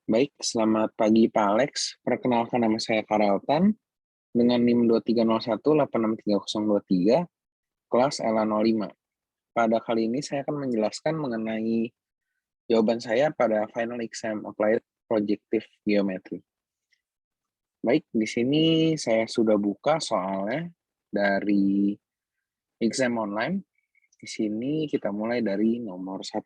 Baik, selamat pagi Pak Alex. Perkenalkan nama saya Kareltan dengan NIM 2301863023, kelas LA05. Pada kali ini saya akan menjelaskan mengenai jawaban saya pada Final Exam Applied Projective Geometry. Baik, di sini saya sudah buka soalnya dari exam online. Di sini kita mulai dari nomor 1.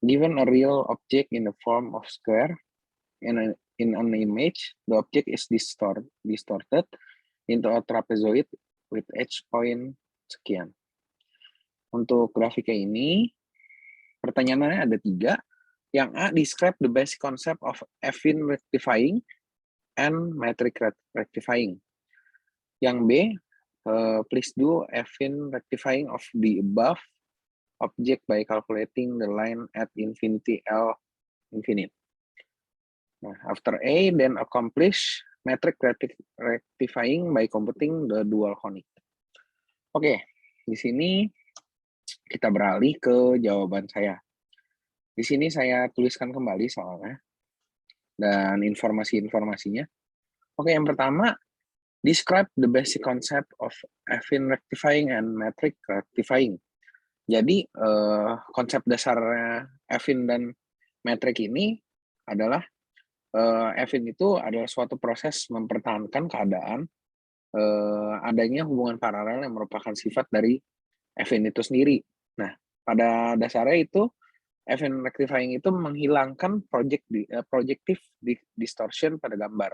Given a real object in the form of square in an image, the object is distorted into a trapezoid with edge point sekian. Untuk grafiknya ini, pertanyaannya ada 3. Yang A, describe the basic concept of affine rectifying and metric rectifying. Yang B, please do affine rectifying of the above object by calculating the line at infinity L infinite. Nah, after A, then accomplish metric rectifying by computing the dual conic. Oke, di sini kita beralih ke jawaban saya. Di sini saya tuliskan kembali soalnya dan informasi-informasinya. Oke, yang pertama, describe the basic concept of affine rectifying and metric rectifying. Jadi, konsep dasarnya affine dan metrik ini adalah affine itu adalah suatu proses mempertahankan keadaan adanya hubungan paralel yang merupakan sifat dari affine itu sendiri. Nah, pada dasarnya itu affine rectifying itu menghilangkan projective distortion pada gambar.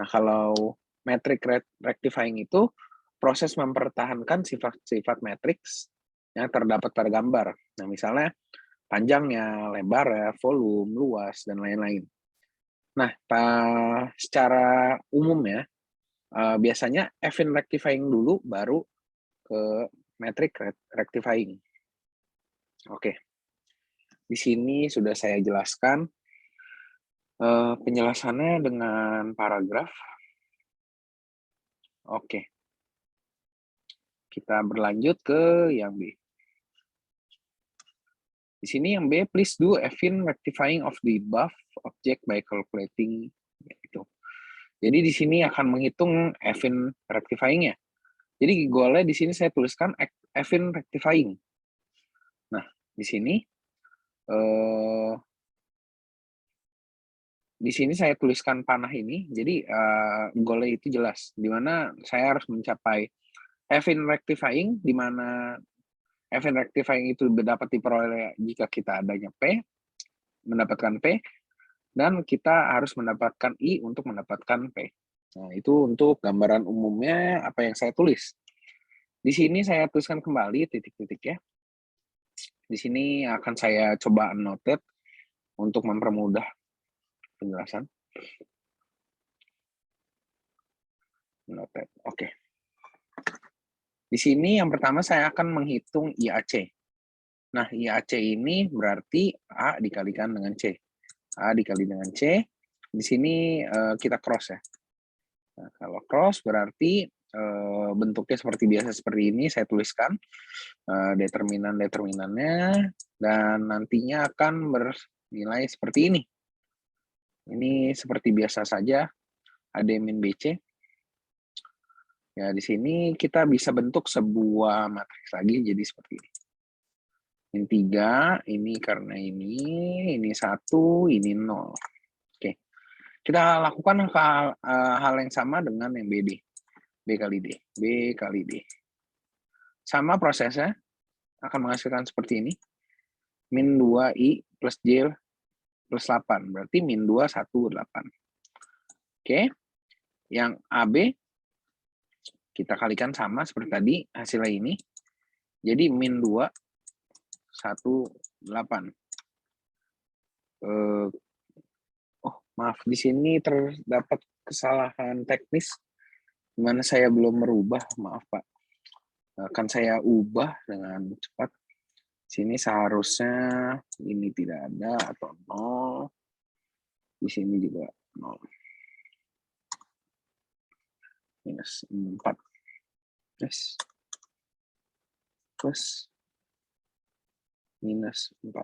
Nah, kalau metric rectifying itu proses mempertahankan sifat-sifat matriks yang terdapat pada gambar. Nah, misalnya panjangnya, lebarnya, volume, luas, dan lain-lain. Nah, secara umum ya, biasanya affine rectifying dulu, baru ke metric rectifying. Oke, di sini sudah saya jelaskan penjelasannya dengan paragraf. Oke, kita berlanjut ke yang B. Di sini yang B, please do affine rectifying of the above object by calculating. Gitu. Jadi di sini akan menghitung affine rectifying-nya. Jadi goalnya di sini saya tuliskan affine rectifying. Nah, di sini saya tuliskan panah ini. Jadi goalnya itu jelas, di mana saya harus mencapai affine rectifying, di mana affine rectifying itu dapat diperoleh jika kita adanya P, mendapatkan P, dan kita harus mendapatkan I untuk mendapatkan P. Nah, itu untuk gambaran umumnya apa yang saya tulis. Di sini saya tuliskan kembali titik-titik ya. Di sini akan saya coba annotate untuk mempermudah penjelasan. Annotate, oke. Di sini yang pertama saya akan menghitung IAC. Nah, IAC ini berarti A dikalikan dengan C. A dikali dengan C. Di sini kita cross ya. Nah, kalau cross berarti bentuknya seperti biasa seperti ini, saya tuliskan determinannya, dan nantinya akan bernilai seperti ini. Ini seperti biasa saja, AD min BC. Ya, di sini kita bisa bentuk sebuah matriks lagi, jadi seperti ini. Min 3, ini karena ini 1, ini 0. Oke. Kita lakukan hal yang sama dengan yang BD. B kali D. B kali D. Sama prosesnya, akan menghasilkan seperti ini. Min 2I plus J plus 8. Berarti min 2, 1, 8. Oke. Yang AB, kita kalikan sama seperti tadi, hasilnya ini. Jadi min 2, 1, 8. Oh, maaf, di sini terdapat kesalahan teknis, di mana saya belum merubah, maaf Pak. Akan saya ubah dengan cepat. Sini seharusnya ini tidak ada atau 0. Di sini juga 0. Minus 4. Yes. Plus minus 4.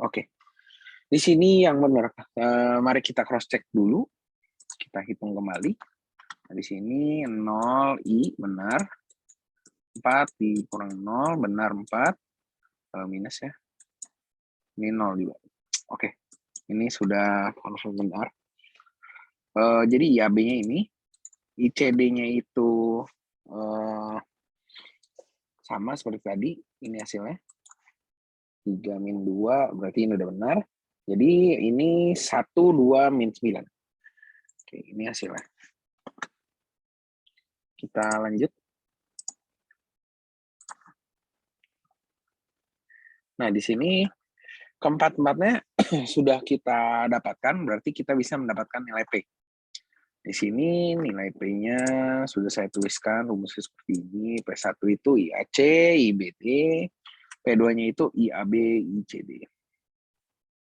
Oke. Di sini yang benar. Mari kita cross check dulu. Kita hitung kembali. Nah, di sini 0 I benar. 4 dikurang 0 benar 4. Minus ya. Ini 0 juga. Oke. Ini sudah confirm benar. Jadi IAB-nya ini, ICD-nya itu sama seperti tadi. Ini hasilnya. 3 min 2, berarti ini udah benar. Jadi ini 1, 2, min 9. Oke, ini hasilnya. Kita lanjut. Nah, di sini keempat-empatnya sudah kita dapatkan, berarti kita bisa mendapatkan nilai P. Di sini nilai P-nya sudah saya tuliskan rumusnya seperti ini. P1 itu IAC, IBD, P2-nya itu IAB, ICD.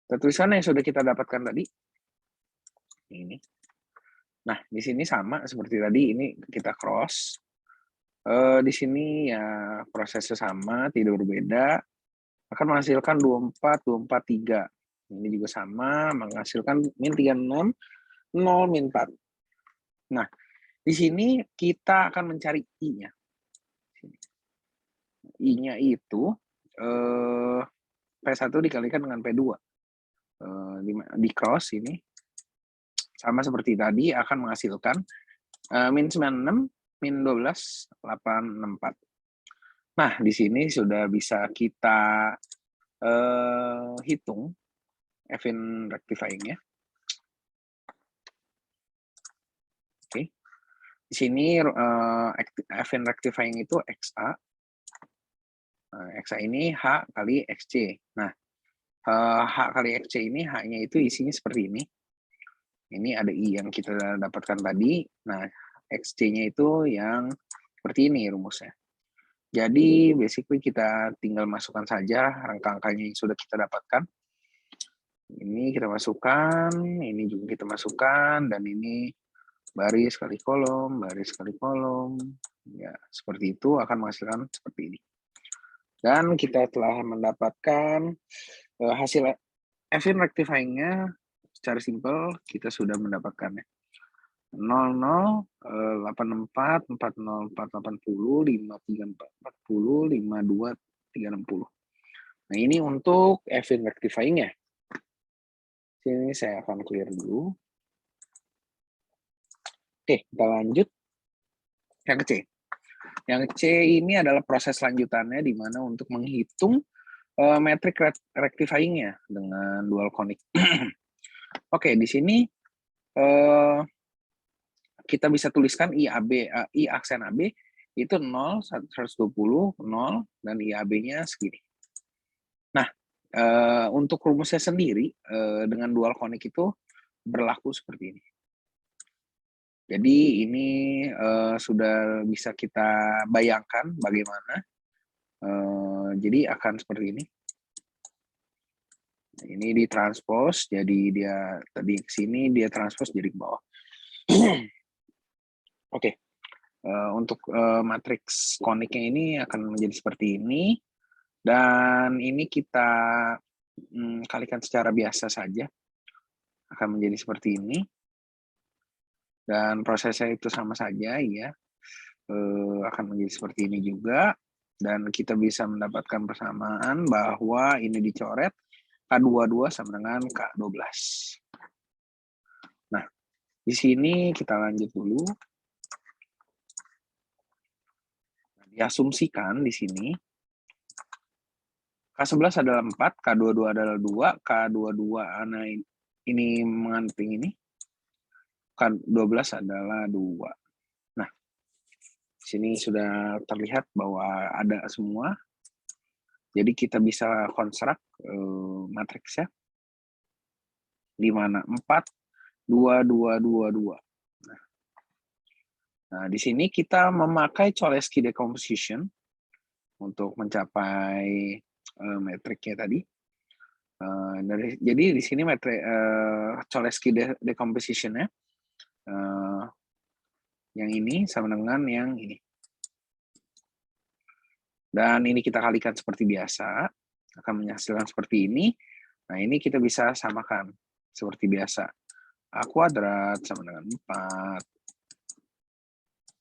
Kita tuliskan yang sudah kita dapatkan tadi. Ini. Nah, di sini sama seperti tadi, ini kita cross. Di sini ya prosesnya sama, tidak berbeda. Akan menghasilkan 24, 24, 3. Ini juga sama, menghasilkan min 36, 0, min 4. Nah, di sini kita akan mencari I-nya. I-nya itu P1 dikalikan dengan P2. Di cross ini, sama seperti tadi, akan menghasilkan min 96, min 12, 864. Nah, di sini sudah bisa kita hitung Evin rectifying-nya. Oke. Di sini Evin rectifying itu XA. XA ini H kali XC. Nah, H kali XC ini, H-nya itu isinya seperti ini. Ini ada I yang kita dapatkan tadi. Nah, XC-nya itu yang seperti ini rumusnya. Jadi, basically kita tinggal masukkan saja angka-angkanya yang sudah kita dapatkan. Ini kita masukkan, ini juga kita masukkan, dan ini baris kali kolom, baris kali kolom. Ya, seperti itu akan menghasilkan seperti ini. Dan kita telah mendapatkan hasil Evin rectifying-nya secara simpel kita sudah mendapatkannya. 00, 84, 404, 80, 534, 40, 52, 360. Nah, ini untuk Evin rectifying-nya. Sini saya akan clear dulu. Oke, kita lanjut. Yang C. Yang C ini adalah proses lanjutannya di mana untuk menghitung metrik rectifying-nya dengan dual conic. Oke, di sini kita bisa tuliskan IAB, I aksen AB itu 0, 120, 0, dan IAB-nya segini. Nah, untuk rumusnya sendiri, dengan dual conic itu berlaku seperti ini. Jadi ini sudah bisa kita bayangkan bagaimana. Jadi akan seperti ini. Ini ditranspos, jadi dia tadi ke sini, dia transpos jadi ke bawah. Oke, untuk matriks koniknya ini akan menjadi seperti ini. Dan ini kita kalikan secara biasa saja. Akan menjadi seperti ini. Dan prosesnya itu sama saja, ya. Akan menjadi seperti ini juga. Dan kita bisa mendapatkan persamaan bahwa ini dicoret, K22 sama dengan K12. Nah, di sini kita lanjut dulu. Diasumsikan di sini, K11 adalah 4, K22 adalah 2, K22 ini menganting ini, K12 adalah 2. Nah, di sini sudah terlihat bahwa ada semua. Jadi kita bisa konstruk matriksnya di mana 4, 2, 2, 2, 2. Nah, di sini kita memakai Cholesky decomposition untuk mencapai metriknya tadi. Jadi di sini metrik Cholesky decomposition-nya yang ini sama dengan yang ini. Dan ini kita kalikan seperti biasa. akan menghasilkan seperti ini. Nah, ini kita bisa samakan seperti biasa. A kuadrat sama dengan 4.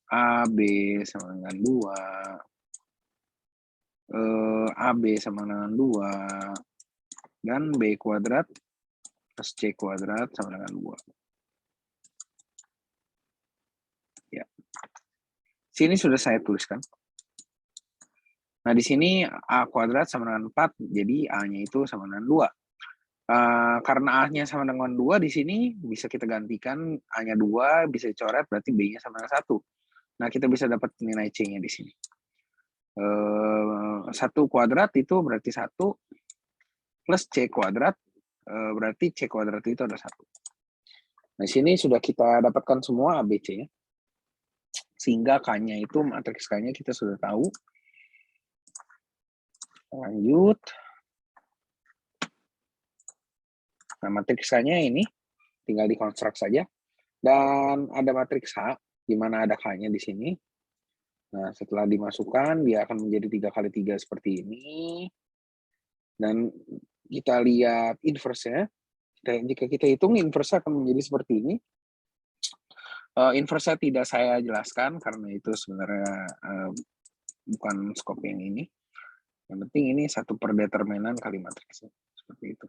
AB sama dengan 2. AB sama dengan 2. Dan B kuadrat plus C kuadrat sama dengan 2. Ya. Sini sudah saya tuliskan. Nah, di sini A kuadrat sama dengan 4, jadi A-nya itu sama dengan 2. Karena A-nya sama dengan 2, di sini bisa kita gantikan A-nya 2, bisa dicoret, berarti B-nya sama dengan 1. Nah, kita bisa dapat nilai C-nya di sini. 1 kuadrat itu berarti 1, plus C kuadrat, berarti C kuadrat itu ada 1. Nah, di sini sudah kita dapatkan semua ABC, ya. Sehingga K-nya itu, matriks K-nya kita sudah tahu. Lanjut. Nah, matriks K-nya ini tinggal dikonstruk saja. Dan ada matriks H, di mana ada K-nya di sini. Nah, setelah dimasukkan, dia akan menjadi 3 kali 3 seperti ini. Dan kita lihat inverse-nya. Jika kita hitung, inverse akan menjadi seperti ini. Inverse-nya tidak saya jelaskan, karena itu sebenarnya bukan skop yang ini. Yang penting ini 1 per determinan kali matriksnya. Seperti itu.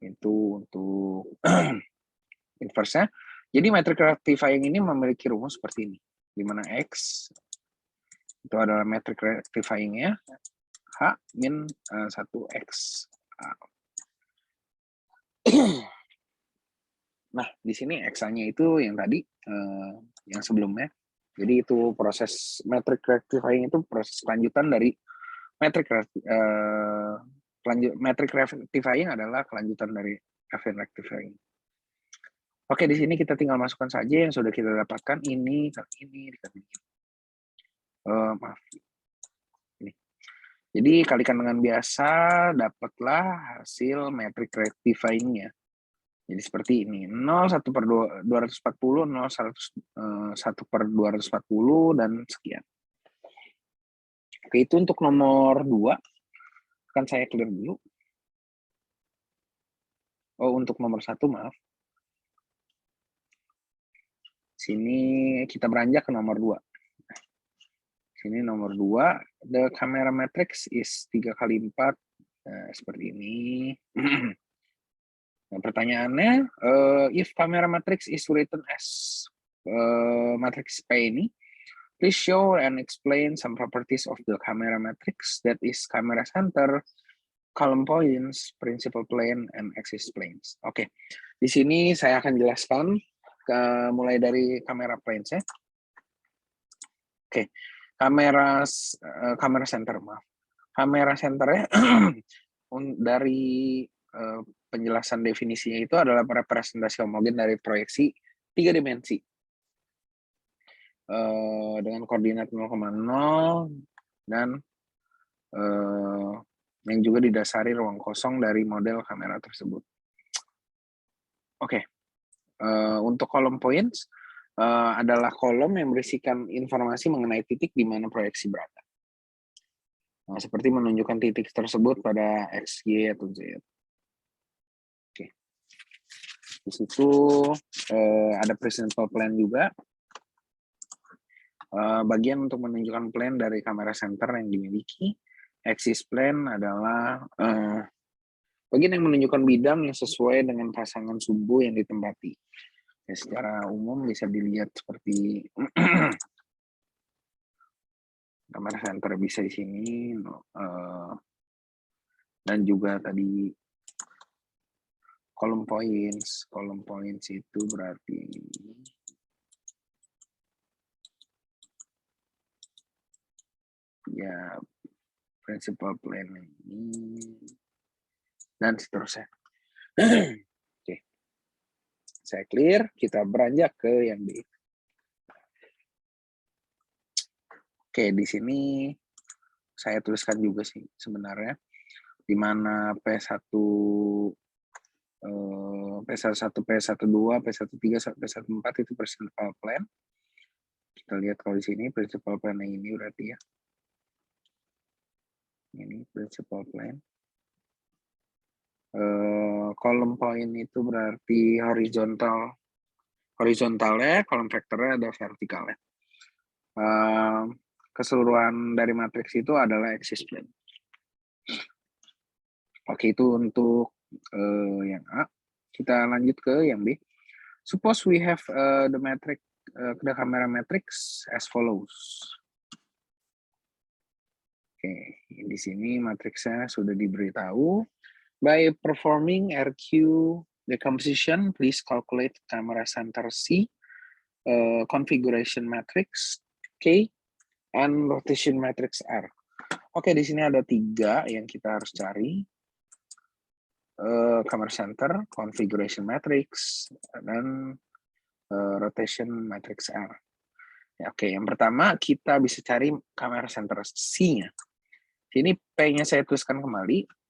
Itu untuk inverse-nya. Jadi matrix rectifying ini memiliki rumus seperti ini. Di mana X itu adalah matrix rectifying-nya. H min 1X. Nah, di sini X-nya itu yang tadi, yang sebelumnya. Jadi itu proses matrix rectifying itu proses kelanjutan dari matrix rectifying adalah kelanjutan dari event rectifying. Oke, di sini kita tinggal masukkan saja yang sudah kita dapatkan ini, dikali ini. Maaf. Ini. Jadi kalikan dengan biasa, dapatlah hasil matrix rectifying-nya. Jadi seperti ini, 0, 1 per 240, 0, 1 per 240, dan sekian. Oke, itu untuk nomor 2. Kan saya clear dulu. Oh, untuk nomor 1, maaf. Sini kita beranjak ke nomor 2. Sini nomor 2, the camera matrix is 3 kali 4, seperti ini. Nah, pertanyaannya, if camera matrix is written as matrix P ini, please show and explain some properties of the camera matrix, that is camera center, column points, principal plane, and axis planes. Oke, di sini saya akan jelaskan mulai dari kamera planes, ya. Oke, kamera center, maaf. Kamera centernya dari penjelasan definisinya itu adalah representasi homogen dari proyeksi 3 dimensi dengan koordinat 0,0 dan yang juga didasari ruang kosong dari model kamera tersebut. Oke, untuk column points adalah kolom yang berisikan informasi mengenai titik di mana proyeksi berada. Nah, seperti menunjukkan titik tersebut pada X, Y, atau Z. Oke. Di situ ada principal plane juga. Bagian untuk menunjukkan plane dari kamera center yang dimiliki. Axis plane adalah bagian yang menunjukkan bidang yang sesuai dengan pasangan sumbu yang ditempati. Ya, secara umum bisa dilihat seperti kamera center bisa di sini, dan juga tadi column points. Column points itu berarti ya principal plane ini dan seterusnya. Oke, saya clear. Kita beranjak ke yang B. Oke, di sini saya tuliskan juga sih sebenarnya, di mana P1, P12, P13, P14 itu principal plane. Kita lihat kalau di sini principal plane ini berarti ya. Ini principal plane. Column point itu berarti horizontalnya, column vektornya ada vertikalnya. Keseluruhan dari matriks itu adalah axis plane. Oke, itu untuk yang A. Kita lanjut ke yang B. Suppose we have the camera matrix as follows. Oke, di sini matriksnya sudah diberitahu. By performing RQ decomposition, please calculate camera center C, configuration matrix K, and rotation matrix R. Oke, di sini ada 3 yang kita harus cari. Camera center, configuration matrix, dan rotation matrix R. Ya, oke, yang pertama kita bisa cari camera center C-nya. Sini P-nya saya tuliskan kembali.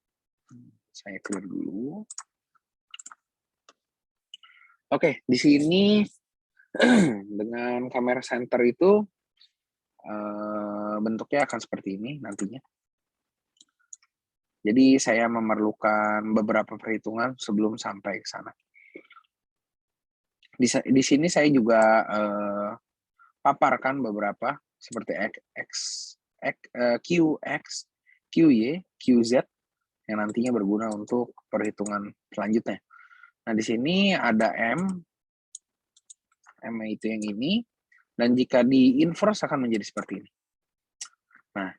Saya clear dulu. Oke, di sini dengan kamera center itu bentuknya akan seperti ini nantinya. Jadi saya memerlukan beberapa perhitungan sebelum sampai ke sana. Di sini saya juga paparkan beberapa seperti QX, QY, QZ yang nantinya berguna untuk perhitungan selanjutnya. Nah, di sini ada M itu yang ini, dan jika di inverse akan menjadi seperti ini. Nah,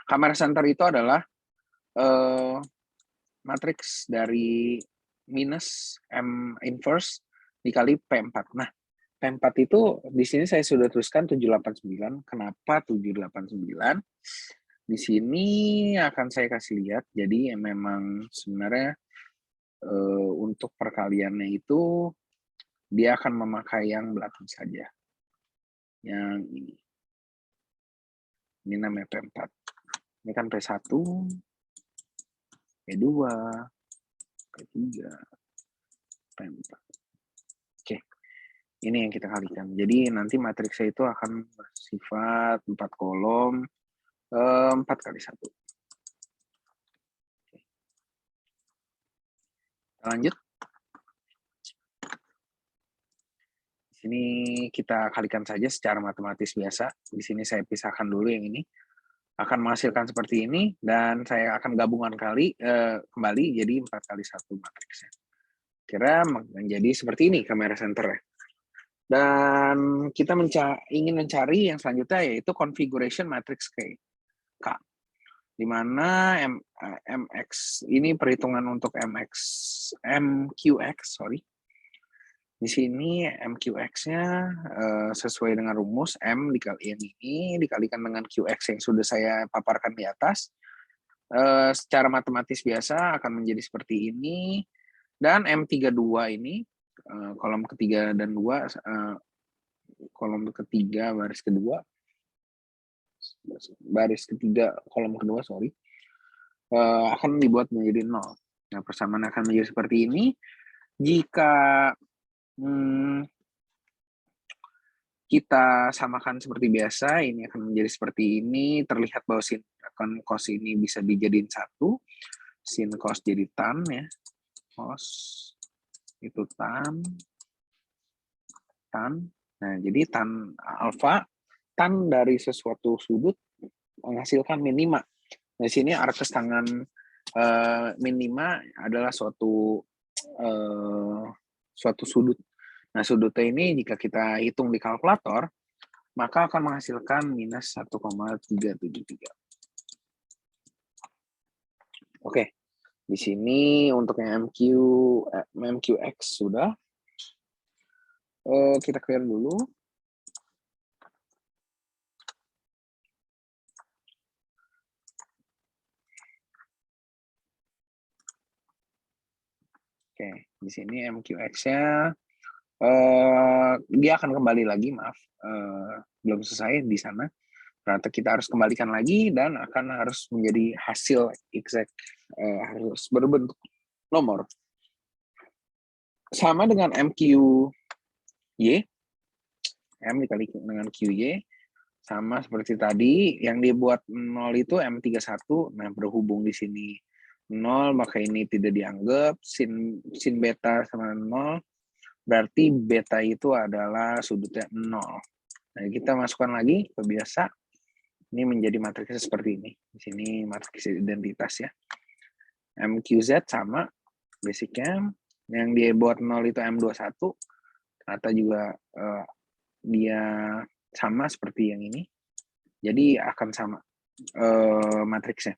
camera center itu adalah matriks dari minus M inverse dikali P4. Nah, P4 itu di sini saya sudah tuliskan 789. Kenapa 789? Di sini akan saya kasih lihat. Jadi memang sebenarnya untuk perkaliannya itu dia akan memakai yang belakang saja. Yang ini. Ini namanya P4. Ini kan P1, P2, P3, P4. Oke. Ini yang kita kalikan. Jadi nanti matriksnya itu akan bersifat 4 kolom, 4 kali 1. Oke. Kita lanjut. Di sini kita kalikan saja secara matematis biasa. Di sini saya pisahkan dulu yang ini. Akan menghasilkan seperti ini, dan saya akan gabungan kembali jadi 4 kali 1 matriksnya. Kira menjadi seperti ini kamera center-nya. Dan kita ingin mencari yang selanjutnya yaitu configuration matrix K, di mana MX ini perhitungan untuk MQX, sorry. Di sini MQX-nya sesuai dengan rumus M dikali yang ini dikalikan dengan QX yang sudah saya paparkan di atas. Secara matematis biasa akan menjadi seperti ini, dan M32 ini kolom ketiga dan 2, kolom ketiga baris kedua, kolom kedua, sorry, akan dibuat menjadi 0. Nah, persamaan akan menjadi seperti ini. Jika kita samakan seperti biasa, ini akan menjadi seperti ini. Terlihat bahwa sin cos ini bisa dijadiin 1. Sin cos jadi tan ya. Cos itu tan. Nah, jadi tan alfa, tan dari sesuatu sudut menghasilkan minima. Nah, di sini arcus tangan minima adalah suatu sudut. Nah, sudutnya ini jika kita hitung di kalkulator, maka akan menghasilkan minus 1,373. Oke, di sini untuk yang MQX sudah. Kita clear dulu. Oke, di sini MQX-nya dia akan kembali lagi, maaf, belum selesai di sana. Ternyata kita harus kembalikan lagi dan harus menjadi hasil exact, harus berbentuk nomor. Sama dengan MQY, M dikali dengan QY, Sama seperti tadi, yang dibuat 0 itu M31, nah berhubung di sini 0, maka ini tidak dianggap, sin beta sama 0, berarti beta itu adalah sudutnya 0. Nah, kita masukkan lagi ke biasa, ini menjadi matriksnya seperti ini. Di sini matriks identitas ya. MQZ sama, basicnya, yang dia buat 0 itu M21, ternyata juga dia sama seperti yang ini. Jadi akan sama matriksnya.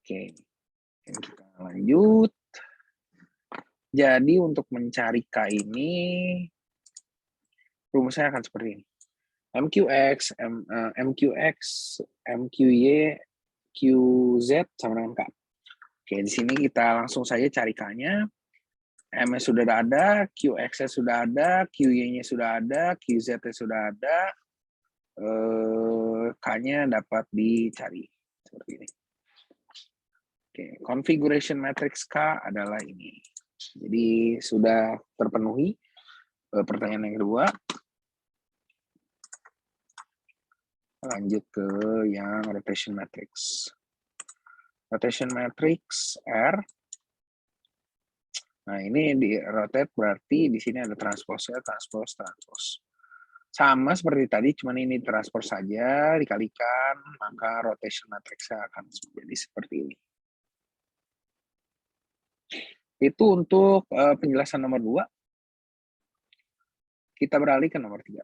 Oke, kita lanjut. Jadi untuk mencari K ini, rumusnya akan seperti ini. MQX, MQX, MQY, QZ sama dengan K. Oke, di sini kita langsung saja cari K-nya. M-nya sudah ada, QX-nya sudah ada, QY-nya sudah ada, QZ-nya sudah ada, K-nya dapat dicari seperti ini. Oke, configuration matrix K adalah ini. Jadi sudah terpenuhi. Pertanyaan yang kedua. Lanjut ke yang rotation matrix. Rotation matrix R. Nah, ini di rotate berarti di sini ada transposnya, transpose. Sama seperti tadi, cuman ini transpose saja, dikalikan, maka rotation matrixnya akan menjadi seperti ini. Itu untuk penjelasan nomor 2. Kita beralih ke nomor 3.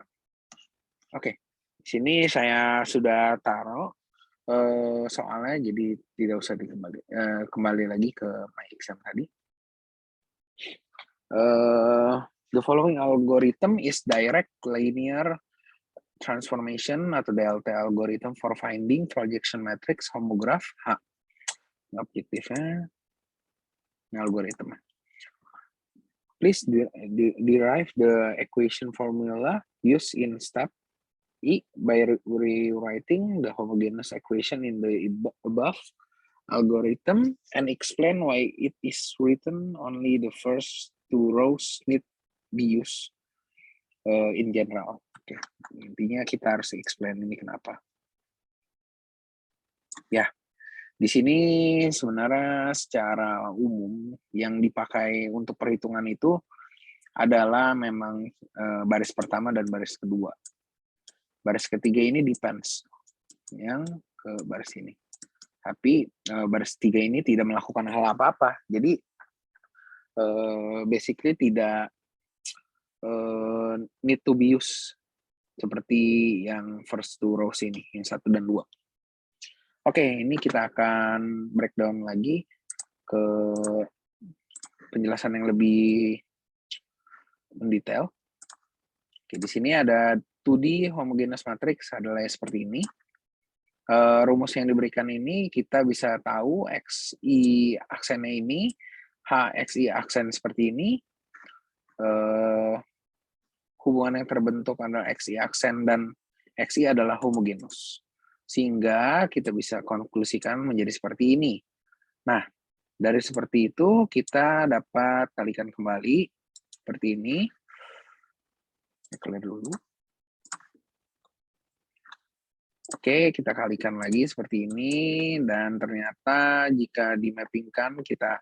Oke, di sini saya sudah taruh soalnya, jadi tidak usah kembali lagi ke my exam tadi. The following algorithm is direct linear transformation atau DLT algorithm for finding projection matrix homograph H. Objektifnya algoritma. Please derive the equation formula used in step E by rewriting the homogeneous equation in the above algorithm and explain why it is written only the first 2 rows need be used in general. Oke, intinya kita harus explain ini kenapa. Ya, di sini sebenarnya secara umum yang dipakai untuk perhitungan itu adalah memang baris pertama dan baris kedua. Baris ketiga ini depends yang ke baris ini. Tapi baris 3 ini tidak melakukan hal apa-apa. Jadi basically tidak need to be used seperti yang first 2 rows ini, yang 1 dan 2. Oke, ini kita akan breakdown lagi ke penjelasan yang lebih mendetail. Oke, di sini ada 2D homogeneous matrix adalah seperti ini. Rumus yang diberikan ini kita bisa tahu XI aksennya ini, HXI aksen seperti ini, hubungan yang terbentuk antara XI aksen dan XI adalah homogenus. Sehingga kita bisa konklusikan menjadi seperti ini. Nah, dari seperti itu kita dapat kalikan kembali seperti ini. Saya clear dulu. Oke, kita kalikan lagi seperti ini, dan ternyata jika dimappingkan kita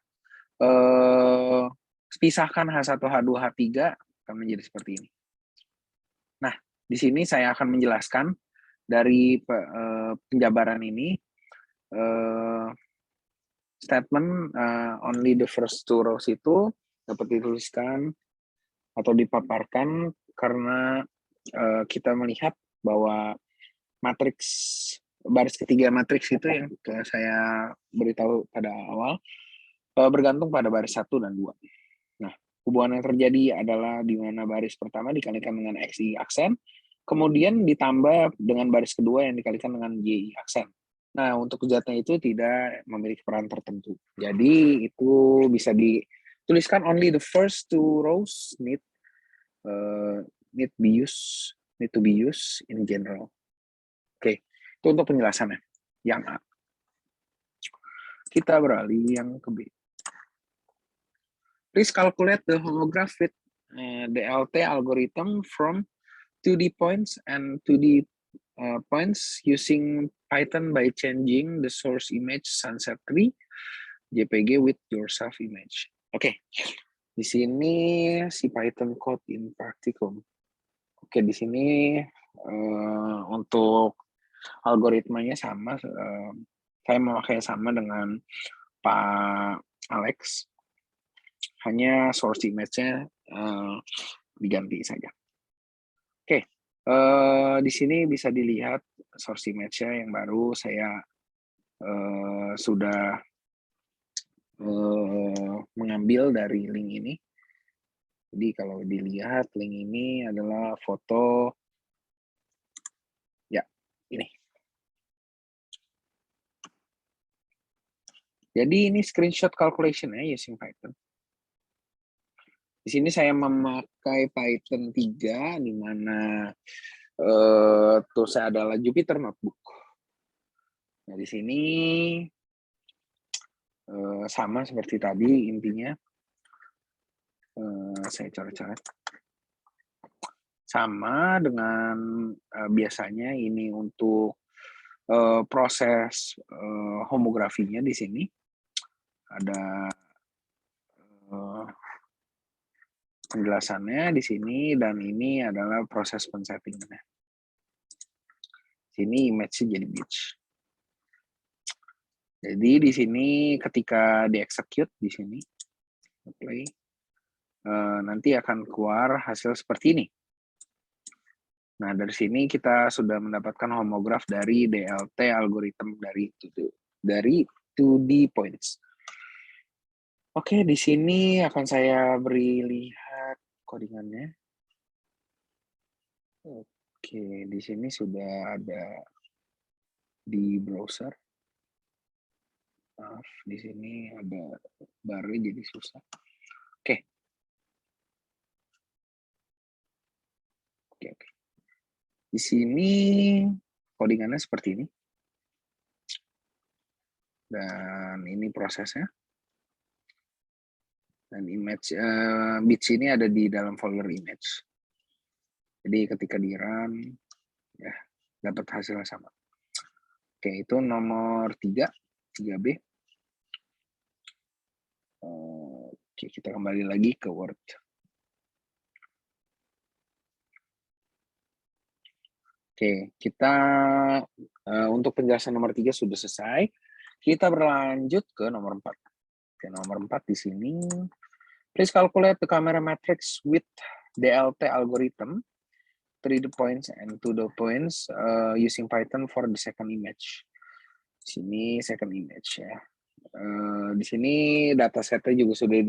pisahkan H1, H2, H3 akan menjadi seperti ini. Nah, di sini saya akan menjelaskan dari penjabaran ini, statement only the first 2 rows itu dapat dituliskan atau dipaparkan karena kita melihat bahwa matriks baris ketiga matriks itu yang saya beritahu pada awal bergantung pada baris 1 dan 2. Nah, hubungan yang terjadi adalah di mana baris pertama dikalikan dengan XI aksen, kemudian ditambah dengan baris kedua yang dikalikan dengan YI aksen. Nah, untuk zat-nya itu tidak memiliki peran tertentu. Jadi itu bisa dituliskan only the first 2 rows need to be used in general. Oke, itu untuk penjelasannya. Yang A. Kita beralih yang ke B. Please calculate the homograph with DLT algorithm from 2D points and 2D points using Python by changing the source image sunset tree JPG with yourself image. Oke, di sini si Python code in practicum. Oke, di sini untuk algoritmanya sama. Saya memakai sama dengan Pak Alex. Hanya source image-nya diganti saja. Oke, di sini bisa dilihat source image-nya yang baru saya sudah mengambil dari link ini. Jadi kalau dilihat link ini adalah foto, ya ini. Jadi ini screenshot calculation ya using Python. Di sini saya memakai Python 3 di mana toolsnya adalah Jupyter Notebook. Nah di sini sama seperti tadi intinya. Saya coret-coret. Sama dengan biasanya ini untuk proses homografinya di sini. Ada penjelasannya di sini dan ini adalah proses pensettingannya. Sini image-nya jadi beach. Jadi di sini ketika di-execute di sini play nanti akan keluar hasil seperti ini. Nah, dari sini kita sudah mendapatkan homograf dari DLT algorithm dari 2D points. Oke, di sini akan saya beri lihat codingannya. Oke, di sini sudah ada di browser. Maaf, di sini ada baru jadi susah. Oke. Oke. Di sini codingannya seperti ini. Dan ini prosesnya. Dan image bits ini ada di dalam folder image. Jadi ketika di run ya dapat hasilnya sama. Oke, itu nomor 3B. Oke, kita kembali lagi ke Word. Oke, kita untuk penjelasan nomor 3 sudah selesai. Kita berlanjut ke nomor 4. Oke, nomor 4 di sini. Please calculate the camera matrix with DLT algorithm, 3D points and 2D points using Python for the second image. Di sini second image ya. Di sini datasetnya juga sudah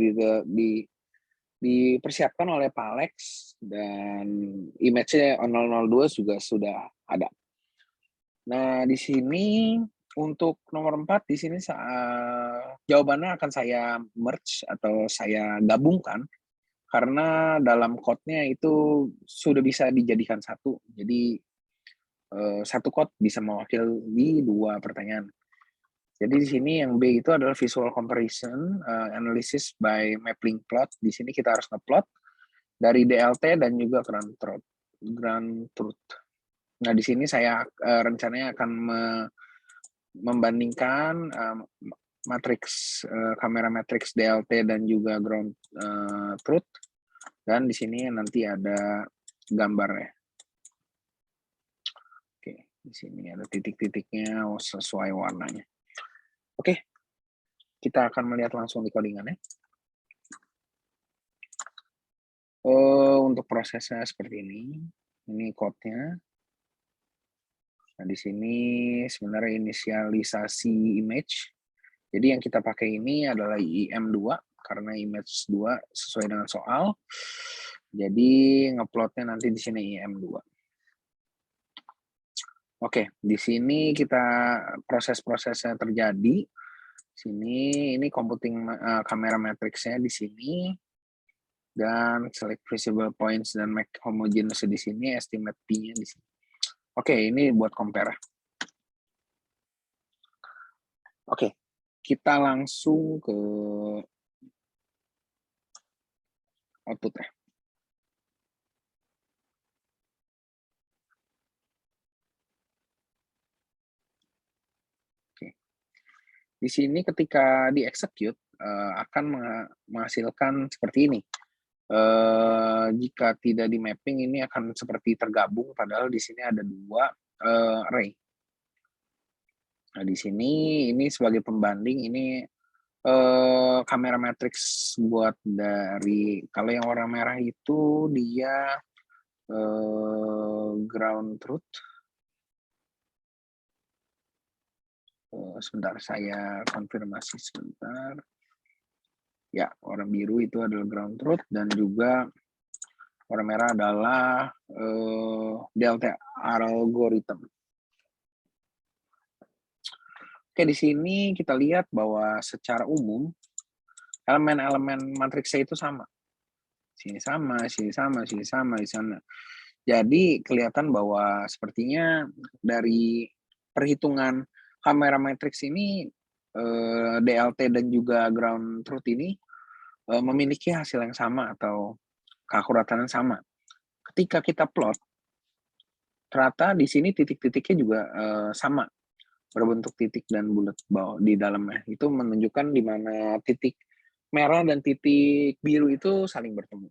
dipersiapkan oleh Pak Alex dan image-nya 002 juga sudah ada. Nah, di sini untuk nomor 4 di sini jawabannya akan saya merge atau saya gabungkan karena dalam code-nya itu sudah bisa dijadikan satu. Jadi satu code bisa mewakili 2 pertanyaan. Jadi di sini yang B itu adalah visual comparison analysis by mapping plot. Di sini kita harus ngeplot dari DLT dan juga ground truth. Nah, di sini saya rencananya akan membandingkan matriks kamera matriks DLT dan juga ground truth. Dan di sini nanti ada gambarnya. Oke, di sini ada titik-titiknya sesuai warnanya. Oke, kita akan melihat langsung di codingannya. Untuk prosesnya seperti ini. Ini code-nya. Nah, di sini sebenarnya inisialisasi image. Jadi yang kita pakai ini adalah IM2 karena image 2 sesuai dengan soal. Jadi ngeplotnya nanti di sini IM2. Oke, di sini kita proses-prosesnya terjadi. Sini ini computing kamera matrixnya di sini dan select visible points dan make homogeneous di sini, estimate P-nya di sini. Oke, ini buat compare. Oke, kita langsung ke output ya. Di sini ketika di-execute akan menghasilkan seperti ini. Jika tidak di-mapping ini akan seperti tergabung, padahal di sini ada 2 array. Nah, di sini ini sebagai pembanding ini kamera matrix buat dari, kalau yang warna merah itu dia ground truth. Sebentar saya konfirmasi sebentar. Ya, warna biru itu adalah ground truth dan juga warna merah adalah delta algorithm. Oke, di sini kita lihat bahwa secara umum elemen-elemen matriksnya itu sama. Sini sama, sini sama, sini sama, di sana. Jadi kelihatan bahwa sepertinya dari perhitungan kamera matriks ini DLT dan juga ground truth ini memiliki hasil yang sama atau keakuratan yang sama. Ketika kita plot, ternyata di sini titik-titiknya juga sama, berbentuk titik dan bulat bawah di dalamnya. Itu menunjukkan di mana titik merah dan titik biru itu saling bertemu.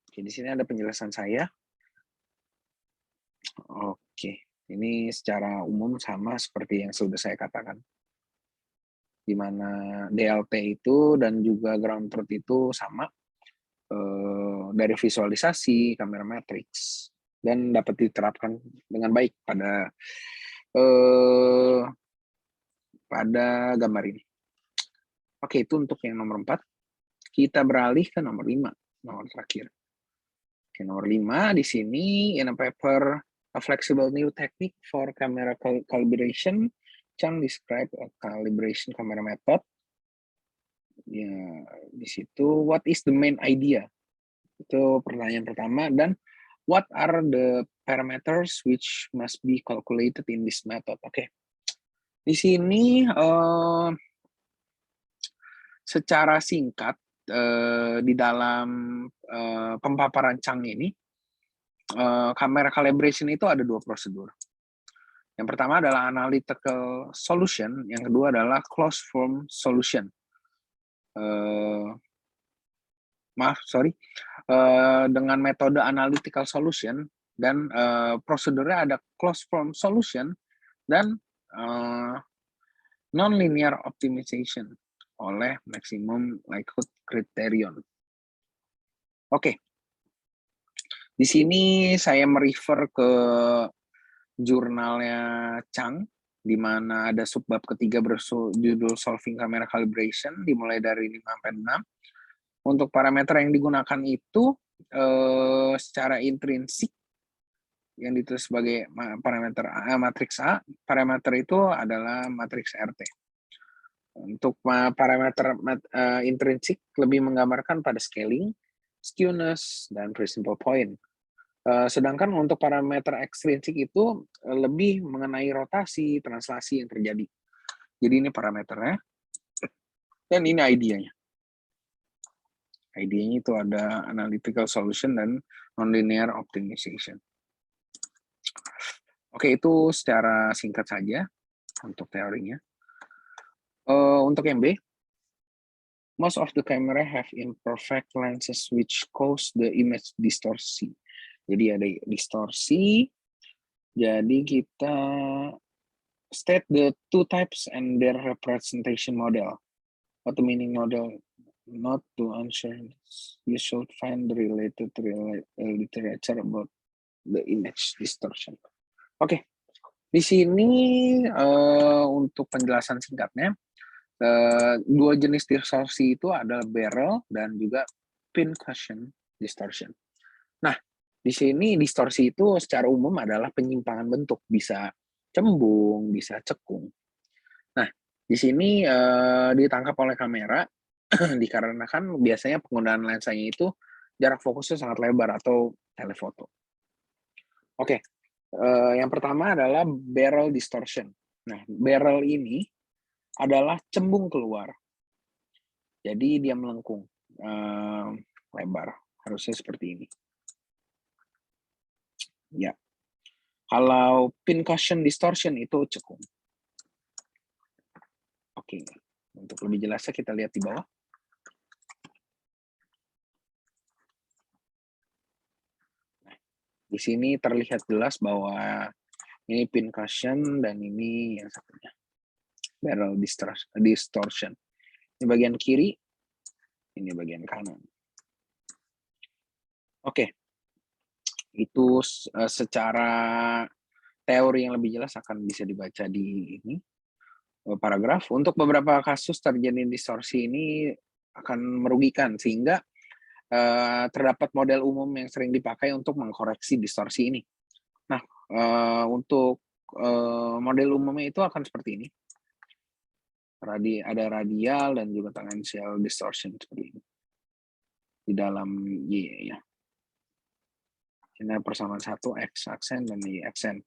Oke, di sini ada penjelasan saya. Oke, ini secara umum sama seperti yang sudah saya katakan. Di mana DLT itu dan juga ground truth itu sama dari visualisasi kamera matrix dan dapat diterapkan dengan baik pada gambar ini. Oke, itu untuk yang nomor 4. Kita beralih ke nomor 5, nomor terakhir. Oke, nomor 5 di sini in a paper a flexible new technique for camera calibration. Chang describe a calibration camera method. Ya, di situ what is the main idea? Itu pertanyaan pertama, dan what are the parameters which must be calculated in this method? Oke. Di sini secara singkat di dalam pemaparan Chang ini kamera calibration itu ada 2 prosedur. Yang pertama adalah analytical solution, yang kedua adalah closed form solution. Dengan metode analytical solution dan prosedurnya ada closed form solution dan non-linear optimization oleh maximum likelihood criterion. Oke. Di sini saya merefer ke jurnalnya Chang, di mana ada subbab ketiga berjudul Solving Camera Calibration, dimulai dari 5-6. Untuk parameter yang digunakan itu secara intrinsik yang ditulis sebagai parameter matriks A, parameter itu adalah matriks RT. Untuk parameter intrinsik lebih menggambarkan pada scaling, skewness, dan principal point. Sedangkan untuk parameter ekstrinsik itu lebih mengenai rotasi, translasi yang terjadi. Jadi ini parameternya, dan ini idenya. Idenya itu ada analytical solution dan nonlinear optimization. Oke, itu secara singkat saja untuk teorinya. Untuk yang B, most of the camera have imperfect lenses which cause the image distortion. Jadi ada distorsi. Jadi kita state the 2 types and their representation model. What the meaning model? Not to answer. You should find the related literature about the image distortion. Oke, di sini untuk penjelasan singkatnya, 2 jenis distorsi itu adalah barrel dan juga pincushion distortion. Nah, di sini distorsi itu secara umum adalah penyimpangan bentuk, bisa cembung, bisa cekung. Nah, di sini ditangkap oleh kamera dikarenakan biasanya penggunaan lensanya itu jarak fokusnya sangat lebar atau telefoto. Oke, yang pertama adalah barrel distortion. Nah, barrel ini adalah cembung keluar. Jadi dia melengkung, lebar. Harusnya seperti ini. Ya. Kalau pincushion distortion itu cekung. Oke, untuk lebih jelasnya kita lihat di bawah. Di sini terlihat jelas bahwa ini pin cushion dan ini yang satunya barrel distortion. Ini bagian kiri, ini bagian kanan. Oke, itu secara teori yang lebih jelas akan bisa dibaca di ini paragraf. Untuk beberapa kasus terjadi distorsi ini akan merugikan sehingga terdapat model umum yang sering dipakai untuk mengkoreksi distorsi ini. Nah, untuk model umumnya itu akan seperti ini. Ada radial dan juga tangential distortion seperti ini. Di dalam Y ya. Ini persamaan satu X aksen dan Y aksen.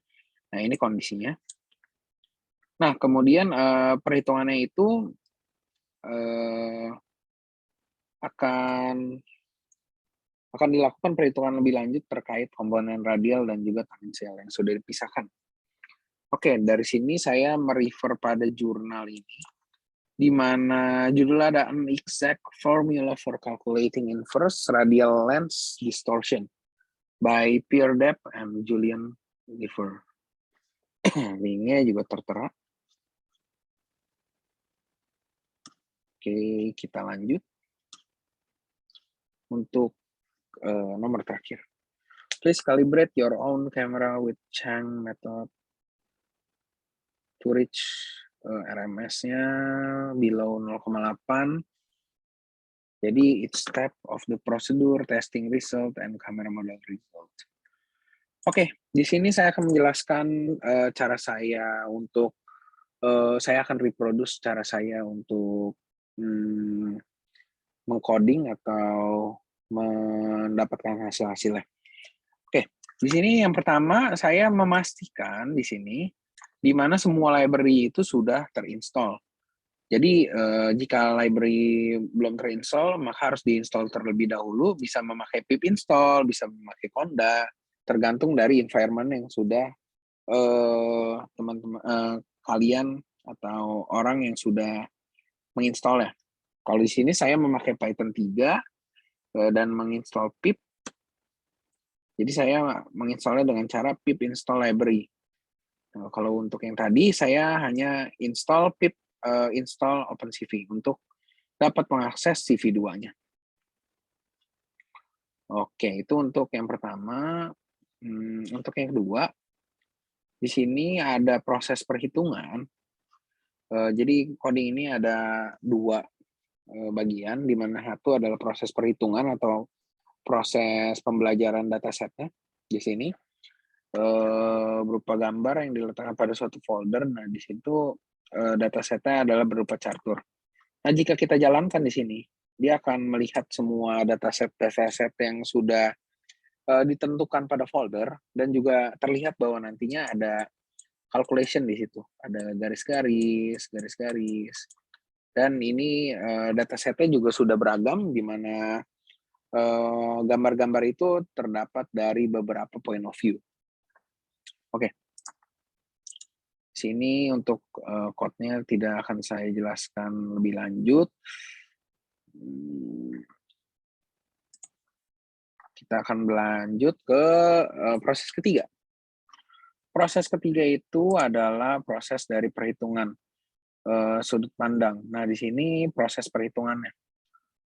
Nah, ini kondisinya. Nah, kemudian perhitungannya itu akan dilakukan perhitungan lebih lanjut terkait komponen radial dan juga tangential yang sudah dipisahkan. Oke, dari sini saya merefer pada jurnal ini, di mana judulnya ada An Exact Formula for Calculating Inverse Radial Lens Distortion by Pierre Depp and Julian Giver. Linknya juga tertera. Oke, kita lanjut. Untuk nomor terakhir. Please calibrate your own camera with Chang method to reach RMS-nya below 0,8. Jadi each step of the procedure, testing result, and camera model result. Oke, di sini saya akan menjelaskan cara saya untuk saya akan reproduce cara saya untuk mengcoding atau mendapatkan hasil-hasilnya. Oke, di sini yang pertama saya memastikan di sini di mana semua library itu sudah terinstall. Jadi jika library belum terinstall, maka harus diinstal terlebih dahulu, bisa memakai pip install, bisa memakai Conda, tergantung dari environment yang sudah teman-teman kalian atau orang yang sudah menginstal ya. Kalau di sini saya memakai Python 3 dan menginstal pip. Jadi saya menginstalnya dengan cara pip install library. Nah, kalau untuk yang tadi saya hanya install pip install OpenCV untuk dapat mengakses CV2-nya. Oke, itu untuk yang pertama. Untuk yang kedua, di sini ada proses perhitungan. Jadi coding ini ada dua bagian, di mana satu adalah proses perhitungan atau proses pembelajaran datasetnya di sini berupa gambar yang diletakkan pada suatu folder. Nah, di situ datasetnya adalah berupa catur. Nah, jika kita jalankan di sini, dia akan melihat semua dataset yang sudah ditentukan pada folder dan juga terlihat bahwa nantinya ada calculation di situ, ada garis-garis, garis-garis. Dan ini datasetnya juga sudah beragam, di mana gambar-gambar itu terdapat dari beberapa point of view. Oke. Sini untuk code-nya tidak akan saya jelaskan lebih lanjut. Kita akan berlanjut ke proses ketiga. Proses ketiga itu adalah proses dari perhitungan sudut pandang. Nah, di sini proses perhitungannya.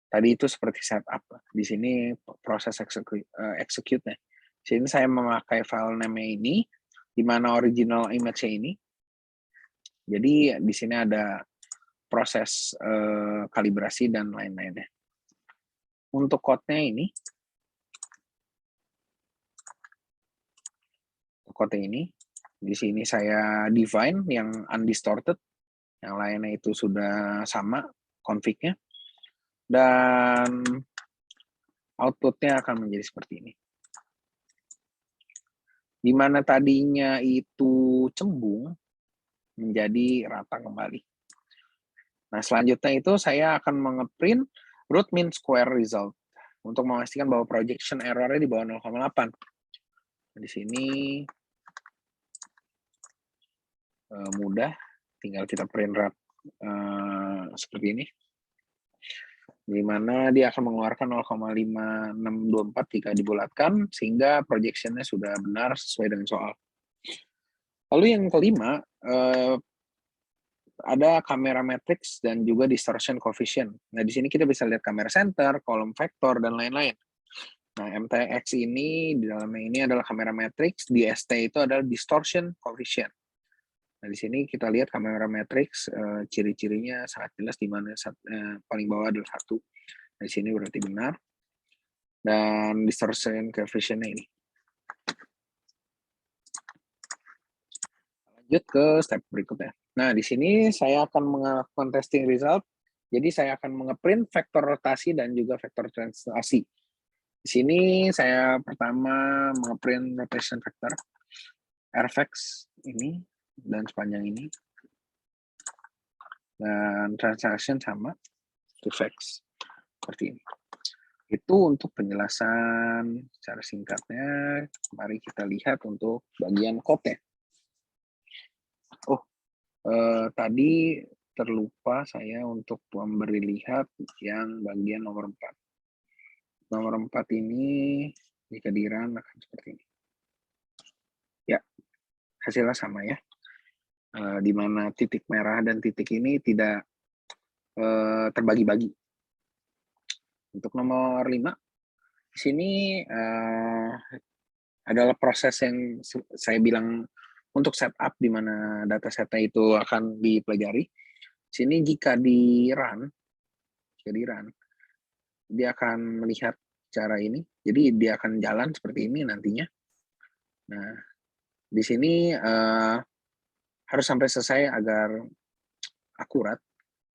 Tadi itu seperti setup. Di sini proses execute-nya. Di sini saya memakai file name ini, di mana original image-nya ini. Jadi di sini ada proses kalibrasi dan lain-lainnya. Untuk code-nya ini, di sini saya define yang undistorted, yang lainnya itu sudah sama config-nya, dan output-nya akan menjadi seperti ini. Di mana tadinya itu cembung, menjadi rata kembali. Nah, selanjutnya itu saya akan mengeprint root mean square result untuk memastikan bahwa projection error-nya di bawah 0,8. Di sini mudah, tinggal kita print seperti ini, di mana dia akan mengeluarkan 0,5624 jika dibulatkan, sehingga projection-nya sudah benar sesuai dengan soal. Lalu yang kelima, ada kamera matrix dan juga distortion coefficient. Nah, di sini kita bisa lihat kamera center, kolom vektor, dan lain-lain. Nah, MTX ini, di dalamnya ini adalah kamera matrix, di ST itu adalah distortion coefficient. Nah, di sini kita lihat kamera matrix, ciri-cirinya sangat jelas, di mana paling bawah adalah 1. Nah, di sini berarti benar. Dan distortion coefficient-nya ini. Lanjut ke step berikutnya. Nah, di sini saya akan melakukan testing result. Jadi saya akan mengeprint vektor rotasi dan juga vektor translasi. Di sini saya pertama mengeprint rotation vector Rvex ini dan sepanjang ini. Dan transaction sama Rvex seperti ini. Itu untuk penjelasan secara singkatnya. Mari kita lihat untuk bagian code-nya. Tadi terlupa saya untuk memberi lihat yang bagian nomor 4. Nomor 4 ini jika di-run akan seperti ini. Ya, hasilnya sama ya. Di mana titik merah dan titik ini tidak terbagi-bagi. Untuk nomor 5, di sini adalah proses yang saya bilang untuk setup, di mana dataset-nya itu akan dipelajari. Sini jika di-run, dia akan melihat cara ini. Jadi dia akan jalan seperti ini nantinya. Nah, di sini harus sampai selesai agar akurat.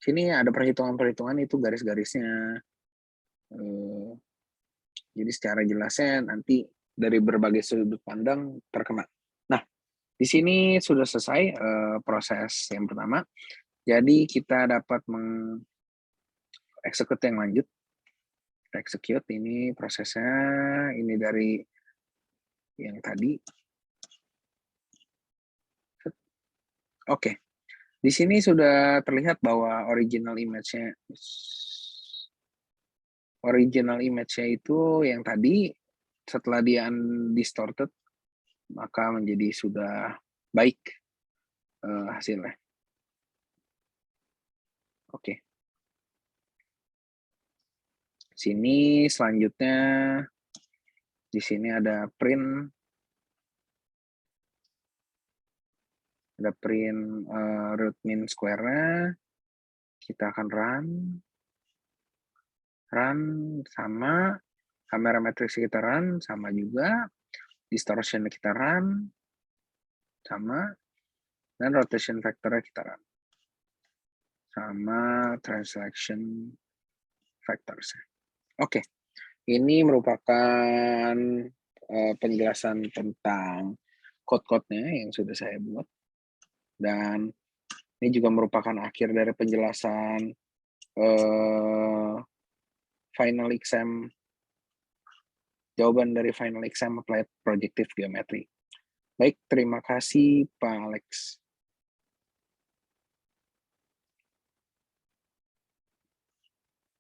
Sini ada perhitungan-perhitungan, itu garis-garisnya. Jadi secara jelasnya nanti dari berbagai sudut pandang terkena. Nah, di sini sudah selesai proses yang pertama. Jadi kita dapat mengeksekut yang lanjut. Kita execute ini prosesnya, ini dari yang tadi. Oke, di sini sudah terlihat bahwa original image-nya itu yang tadi, setelah dia undistorted, maka menjadi sudah baik hasilnya. Oke. Sini selanjutnya, di sini ada print root mean square-nya. Kita akan run sama kamera matrix kita run sama juga, distortion kita run sama, dan rotation vector kita run sama translation vectors. Oke, ini merupakan penjelasan tentang code-code-nya yang sudah saya buat, dan ini juga merupakan akhir dari penjelasan final exam, jawaban dari final exam applied projective geometry. Baik, terima kasih Pak Alex.